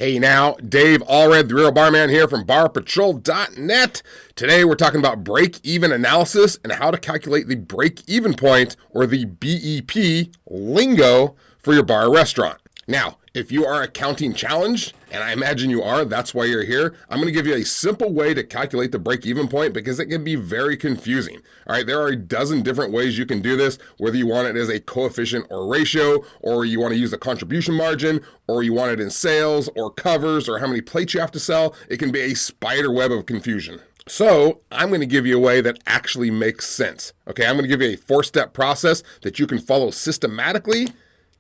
Hey now, Dave Allred, the Real Barman here from BarPatrol.net. Today we're talking about break-even analysis and how to calculate the break-even point, or the BEP lingo, for your bar or restaurant. Now, if you are accounting challenged, and I imagine you are, that's why you're here, I'm going to give you a simple way to calculate the break-even point because it can be very confusing. All right, there are a dozen different ways you can do this, whether you want it as a coefficient or ratio, or you want to use a contribution margin, or you want it in sales or covers or how many plates you have to sell. It can be a spider web of confusion. So I'm going to give you a way that actually makes sense. Okay, I'm going to give you a 4-step process that you can follow systematically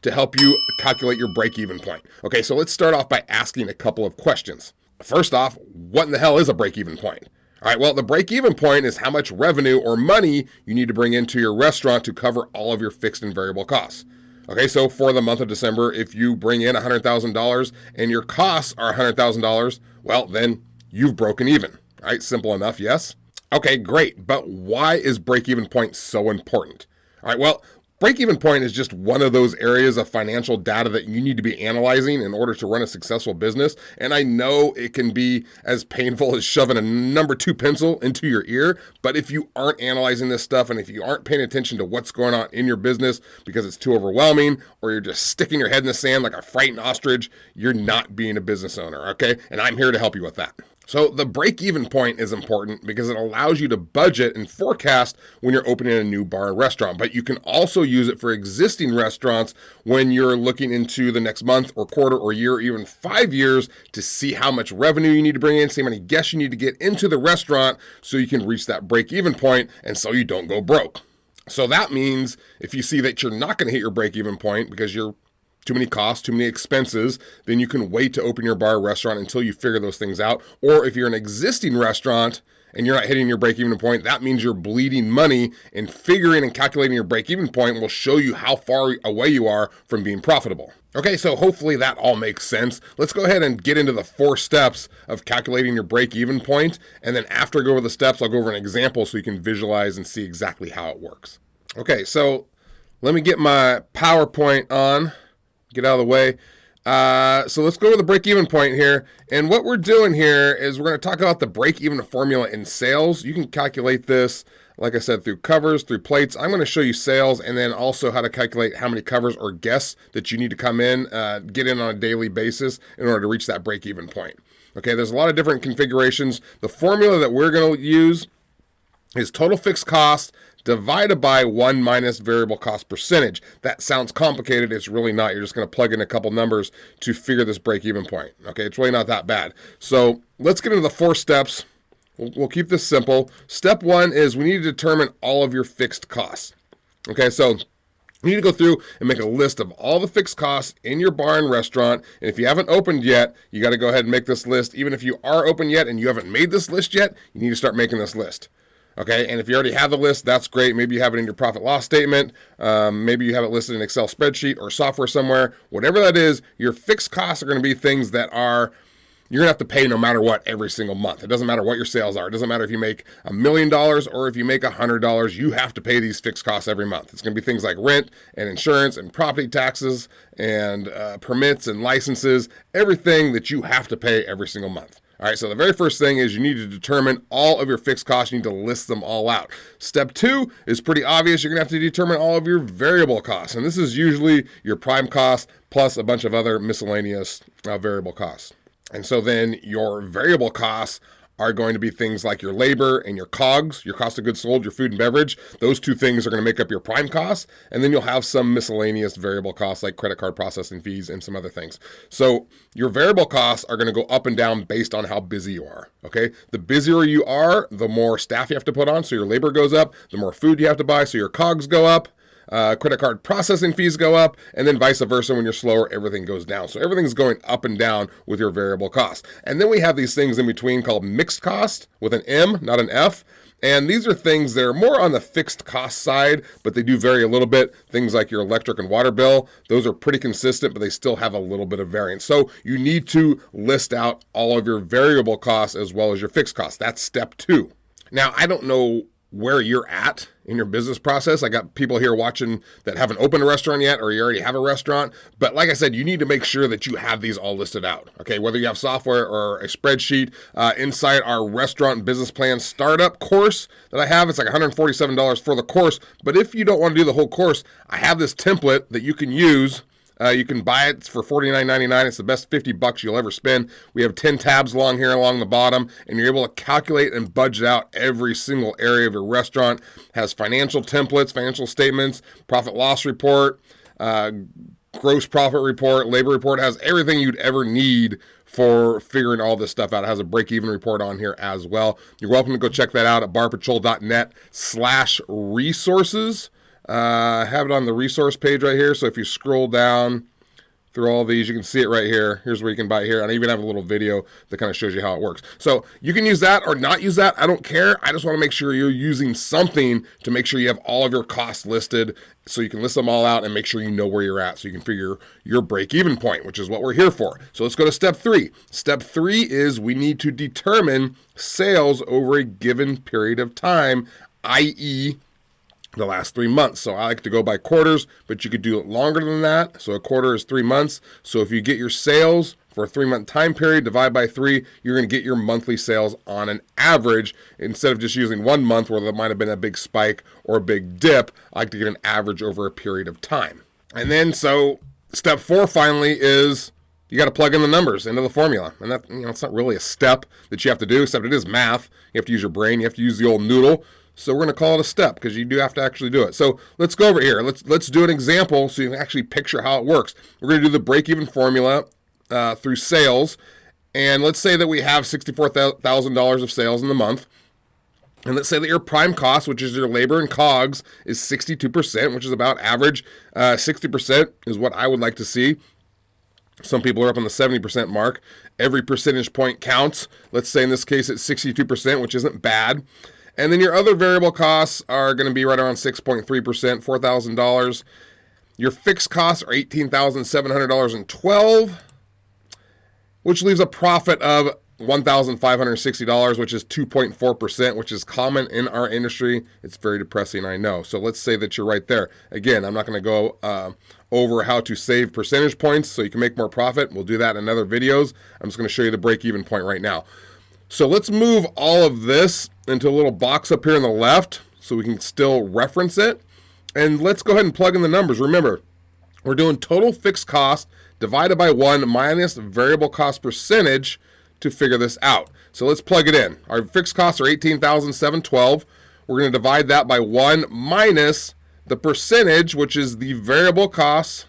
to help you calculate your break-even point. Okay, so let's start off by asking a couple of questions. First off, what in the hell is a break-even point? All right, well, the break-even point is how much revenue or money you need to bring into your restaurant to cover all of your fixed and variable costs. Okay, so for the month of December, if you bring in $100,000 and your costs are $100,000, well, then you've broken even. All right, simple enough, yes? Okay, great, but why is break-even point so important? All right, well, break-even point is just one of those areas of financial data that you need to be analyzing in order to run a successful business. And I know it can be as painful as shoving a number 2 pencil into your ear, but if you aren't analyzing this stuff and if you aren't paying attention to what's going on in your business because it's too overwhelming, or you're just sticking your head in the sand like a frightened ostrich, you're not being a business owner, okay? And I'm here to help you with that. So the break-even point is important because it allows you to budget and forecast when you're opening a new bar or restaurant, but you can also use it for existing restaurants when you're looking into the next month or quarter or year or even 5 years to see how much revenue you need to bring in, see how many guests you need to get into the restaurant so you can reach that break-even point and so you don't go broke. So that means if you see that you're not going to hit your break-even point because you're too many costs, too many expenses, then you can wait to open your bar or restaurant until you figure those things out. Or if you're an existing restaurant and you're not hitting your break-even point, that means you're bleeding money, and figuring and calculating your break-even point will show you how far away you are from being profitable. Okay, so hopefully that all makes sense. Let's go ahead and get into the 4 steps of calculating your break-even point, and then after I go over the steps, I'll go over an example so you can visualize and see exactly how it works. Okay, so let me get my PowerPoint on. Get out of the way. So let's go over the break-even point here. And what we're doing here is we're going to talk about the break-even formula in sales. You can calculate this, like I said, through covers, through plates. I'm going to show you sales and then also how to calculate how many covers or guests that you need to come in, get in on a daily basis in order to reach that break-even point. Okay, there's a lot of different configurations. The formula that we're going to use is total fixed cost divided by 1 minus variable cost percentage. That sounds complicated. It's really not. You're just going to plug in a couple numbers to figure this break-even point. Okay, it's really not that bad. So let's get into the 4 steps. We'll keep this simple. Step 1 is we need to determine all of your fixed costs. Okay, so you need to go through and make a list of all the fixed costs in your bar and restaurant. And if you haven't opened yet, you got to go ahead and make this list. Even if you are open yet and you haven't made this list yet, you need to start making this list. Okay, and if you already have the list, that's great. Maybe you have it in your profit loss statement. Maybe you have it listed in an Excel spreadsheet or software somewhere. Whatever that is, your fixed costs are going to be things that are you're going to have to pay no matter what every single month. It doesn't matter what your sales are. It doesn't matter if you make $1 million or if you make $100. You have to pay these fixed costs every month. It's going to be things like rent and insurance and property taxes and permits and licenses, everything that you have to pay every single month. All right, so the very first thing is you need to determine all of your fixed costs. You need to list them all out. Step 2 is pretty obvious. You're going to have to determine all of your variable costs. And this is usually your prime costs plus a bunch of other miscellaneous variable costs. And so then your variable costs are going to be things like your labor and your COGS, your cost of goods sold, your food and beverage. Those 2 things are going to make up your prime costs. And then you'll have some miscellaneous variable costs like credit card processing fees and some other things. So your variable costs are going to go up and down based on how busy you are. Okay. The busier you are, the more staff you have to put on. So your labor goes up, the more food you have to buy. So your COGS go up. Credit card processing fees go up, and then vice versa. When you're slower, everything goes down. So everything's going up and down with your variable costs. And then we have these things in between called mixed cost with an M, not an F. And these are things that are more on the fixed cost side, but they do vary a little bit. Things like your electric and water bill, those are pretty consistent, but they still have a little bit of variance. So you need to list out all of your variable costs as well as your fixed costs. That's step 2. Now, I don't know where you're at in your business process. I got people here watching that haven't opened a restaurant yet, or you already have a restaurant. But like I said, you need to make sure that you have these all listed out. Okay, whether you have software or a spreadsheet. Inside our restaurant business plan startup course that I have, it's like $147 for the course. But if you don't want to do the whole course, I have this template that you can use. You can buy it for $49.99. It's the best $50 you'll ever spend. We have 10 tabs along here along the bottom, and you're able to calculate and budget out every single area of your restaurant. Has financial templates, financial statements, profit loss report, gross profit report, labor report. It has everything you'd ever need for figuring all this stuff out. It has a break-even report on here as well. You're welcome to go check that out at barpatrol.net/resources. Have it on the resource page right here. So if you scroll down through all these, you can see it right here. Here's where you can buy it here. And I even have a little video that kind of shows you how it works. So you can use that or not use that. I don't care. I just want to make sure you're using something to make sure you have all of your costs listed so you can list them all out and make sure you know where you're at so you can figure your break-even point, which is what we're here for. So let's go to step 3. Step 3 is we need to determine sales over a given period of time, i.e., the last 3 months. So I like to go by quarters, but you could do it longer than that. So a quarter is 3 months. So if you get your sales for a 3-month time period, divide by 3, you're going to get your monthly sales on an average instead of just using 1 month where there might have been a big spike or a big dip. I like to get an average over a period of time. And then so step 4 finally is you got to plug in the numbers into the formula. And that, it's not really a step that you have to do, except it is math. You have to use your brain. You have to use the old noodle. So we're going to call it a step because you do have to actually do it. So let's go over here. Let's do an example so you can actually picture how it works. We're going to do the break-even formula through sales. And let's say that we have $64,000 of sales in the month. And let's say that your prime cost, which is your labor and COGS, is 62%, which is about average. 60% is what I would like to see. Some people are up on the 70% mark. Every percentage point counts. Let's say in this case it's 62%, which isn't bad. And then your other variable costs are going to be right around 6.3%, $4,000. Your fixed costs are $18,700.12, which leaves a profit of $1,560, which is 2.4%, which is common in our industry. It's very depressing, I know. So let's say that you're right there. Again, I'm not going to go over how to save percentage points so you can make more profit. We'll do that in other videos. I'm just going to show you the break-even point right now. So let's move all of this into a little box up here on the left so we can still reference it. And let's go ahead and plug in the numbers. Remember, we're doing total fixed cost divided by 1 minus variable cost percentage to figure this out. So let's plug it in. Our fixed costs are $18,712. We're going to divide that by 1 minus the percentage, which is the variable costs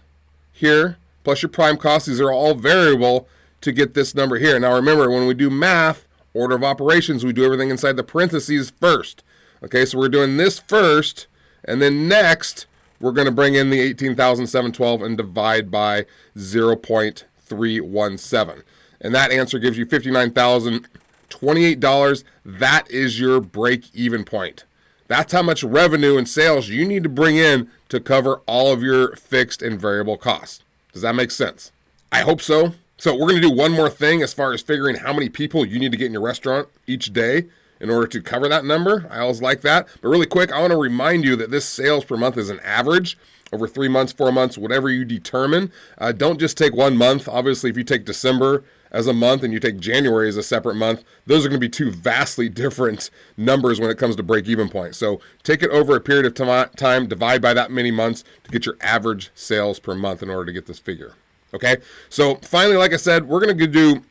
here, plus your prime costs. These are all variable to get this number here. Now remember, when we do math, order of operations, we do everything inside the parentheses first. Okay, so we're doing this first, and then next, we're going to bring in the $18,712 and divide by 0.317. And that answer gives you $59,028. That is your break-even point. That's how much revenue and sales you need to bring in to cover all of your fixed and variable costs. Does that make sense? I hope so. So we're going to do one more thing as far as figuring how many people you need to get in your restaurant each day in order to cover that number. I always like that. But really quick, I want to remind you that this sales per month is an average over 3 months, 4 months, whatever you determine. Don't just take 1 month. Obviously, if you take December as a month and you take January as a separate month, those are going to be two vastly different numbers when it comes to break-even point. So take it over a period of time, divide by that many months to get your average sales per month in order to get this figure. Okay, so finally, like I said, we're going to do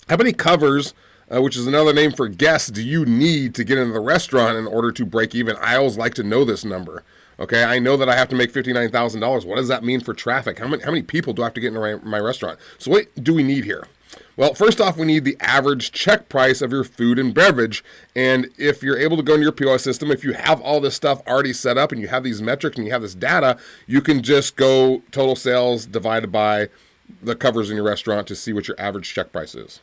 how many covers, which is another name for guests, do you need to get into the restaurant in order to break even? I always like to know this number. Okay, I know that I have to make $59,000. What does that mean for traffic? How many people do I have to get into my restaurant? So what do we need here? Well, first off, we need the average check price of your food and beverage. And if you're able to go into your POS system, if you have all this stuff already set up and you have these metrics and you have this data, you can just go total sales divided by the covers in your restaurant to see what your average check price is.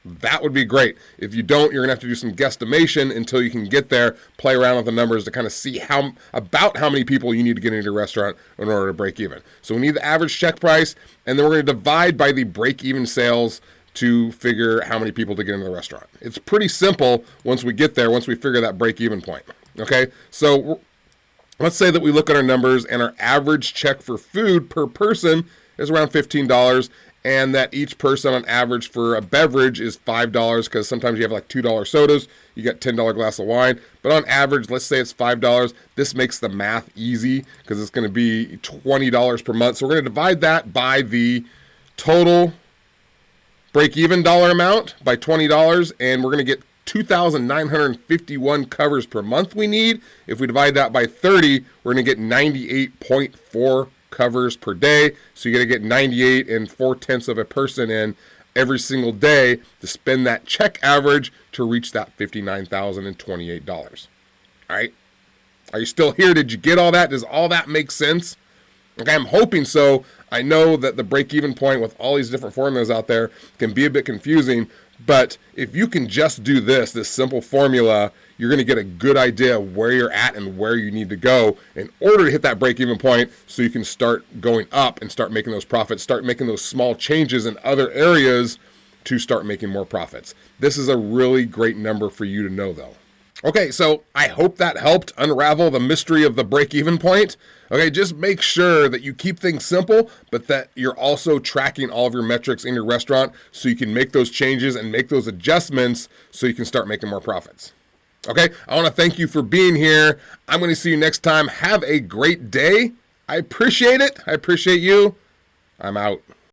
That would be great. If you don't, you're going to have to do some guesstimation until you can get there, play around with the numbers to kind of see about how many people you need to get into your restaurant in order to break even. So we need the average check price, and then we're going to divide by the break-even sales to figure how many people to get into the restaurant. It's pretty simple once we get there, once we figure that break-even point. Okay, so let's say that we look at our numbers and our average check for food per person is around $15, and that each person on average for a beverage is $5, because sometimes you have like $2 sodas, you get $10 glass of wine, but on average, let's say it's $5. This makes the math easy because it's going to be $20 per month. So we're going to divide that by the total break-even dollar amount by $20, and we're going to get 2,951 covers per month we need. If we divide that by 30, we're going to get 98.4 covers per day. So you're going to get 98 and 4/10 of a person in every single day to spend that check average to reach that $59,028. All right. Are you still here? Did you get all that? Does all that make sense? Okay, I'm hoping so. I know that the break-even point with all these different formulas out there can be a bit confusing, but if you can just do this simple formula, you're going to get a good idea of where you're at and where you need to go in order to hit that break-even point, so you can start going up and start making those profits, start making those small changes in other areas to start making more profits. This is a really great number for you to know, though. Okay, so I hope that helped unravel the mystery of the break-even point. Okay, just make sure that you keep things simple, but that you're also tracking all of your metrics in your restaurant so you can make those changes and make those adjustments so you can start making more profits. Okay, I want to thank you for being here. I'm going to see you next time. Have a great day. I appreciate it. I appreciate you. I'm out.